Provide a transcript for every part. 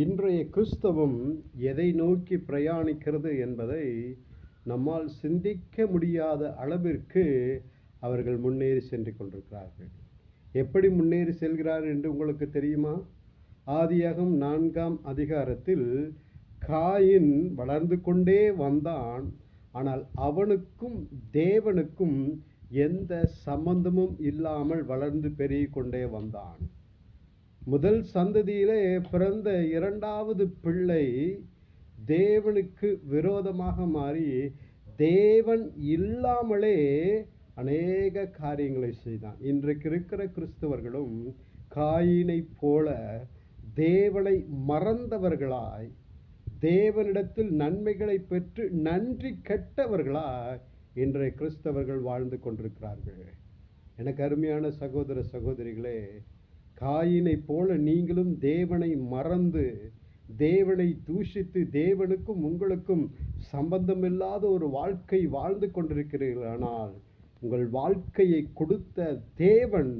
இன்றைய கிறிஸ்தவம் எதை நோக்கி பிரயாணிக்கிறது என்பதை நம்மால் சிந்திக்க முடியாத அளவிற்கு அவர்கள் முன்னேறி சென்று கொண்டிருக்கிறார்கள். எப்படி முன்னேறி செல்கிறார் என்று உங்களுக்கு தெரியுமா? ஆதியாகமம் 4ஆம் அதிகாரத்தில் காயின் வளர்ந்து கொண்டே வந்தான். ஆனால் அவனுக்கும் தேவனுக்கும் எந்த சம்பந்தமும் இல்லாமல் வளர்ந்து பெருகிக் கொண்டே வந்தான். முதல் சந்ததியிலே பிறந்த இரண்டாவது பிள்ளை தேவனுக்கு விரோதமாக மாறி தேவன் இல்லாமலே அநேக காரியங்களை செய்தான். இன்றைக்கு இருக்கிற கிறிஸ்தவர்களும் காயினை போல தேவனை மறந்தவர்களாய், தேவனிடத்தில் நன்மைகளை பெற்று நன்றி கெட்டவர்களாய் இன்றைய கிறிஸ்தவர்கள் வாழ்ந்து கொண்டிருக்கிறார்கள். எனக்கு அருமையான சகோதர சகோதரிகளே, காயினை போல நீங்களும் தேவனை மறந்து, தேவனை தூஷித்து, தேவனுக்கும் உங்களுக்கும் சம்பந்தமில்லாத ஒரு வாழ்க்கை வாழ்ந்து கொண்டிருக்கிறீர்கள். ஆனால் உங்கள் வாழ்க்கையை கொடுத்த தேவன்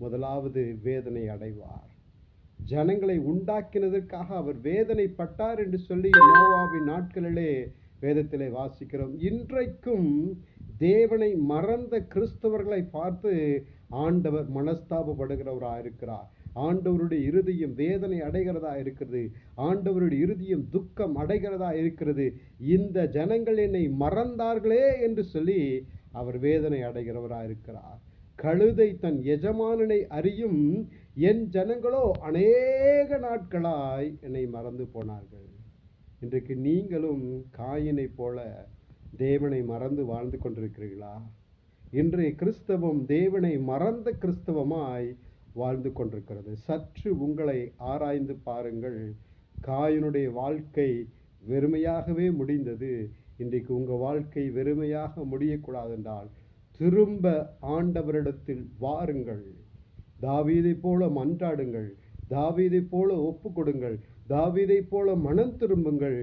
முதலாவது வேதனை அடைவார். ஜனங்களை உண்டாக்கினதற்காக அவர் வேதனைப்பட்டார் என்று சொல்லி நோவாவின் நாட்களிலே வேதத்திலே வாசிக்கிறோம். இன்றைக்கும் தேவனை மறந்த கிறிஸ்தவர்களை பார்த்து ஆண்டவர் மனஸ்தாபப்படுகிறவராக இருக்கிறார். ஆண்டவருடைய இருதயம் வேதனை அடைகிறதா இருக்கிறது. ஆண்டவருடைய இருதயம் துக்கம் அடைகிறதா இருக்கிறது. இந்த ஜனங்கள் என்னை மறந்தார்களே என்று சொல்லி அவர் வேதனை அடைகிறவராக இருக்கிறார். கழுதை தன் எஜமானனை அறியும், என் ஜனங்களோ அநேக நாட்களாய் என்னை மறந்து போனார்கள். இன்றைக்கு நீங்களும் காயினை போல தேவனை மறந்து வாழ்ந்து கொண்டிருக்கிறீர்களா? இன்றைய கிறிஸ்தவம் தேவனை மறந்த கிறிஸ்தவமாய் வாழ்ந்து கொண்டிருக்கிறது. சற்று உங்களை ஆராய்ந்து பாருங்கள். காயினுடைய வாழ்க்கை வெறுமையாகவே முடிந்தது. இன்றைக்கு உங்கள் வாழ்க்கை வெறுமையாக முடியக்கூடாது என்றால் திரும்ப ஆண்டவரிடத்தில் வாருங்கள். தாவீதை போல மன்றாடுங்கள். தாவீதை போல ஒப்பு கொடுங்கள். தாவீதை போல மனம் திரும்புங்கள்.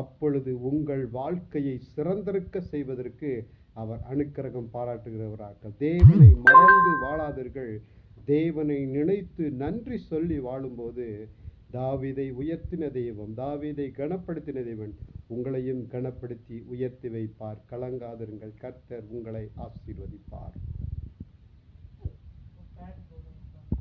அப்பொழுது உங்கள் வாழ்க்கையை சிறந்திருக்க செய்வதற்கு அவர் அனுக்கிரகம் பாராட்டுகிறவராக. தேவனை மறந்து வாழாதீர்கள். தேவனை நினைத்து நன்றி சொல்லி வாழும்போது தாவீதை உயர்த்தின தெய்வம், தாவீதை கனப்படுத்தின தேவன் உங்களையும் கனப்படுத்தி உயர்த்தி வைப்பார். கலங்காதிருங்கள். கர்த்தர் உங்களை ஆசீர்வதிப்பார்.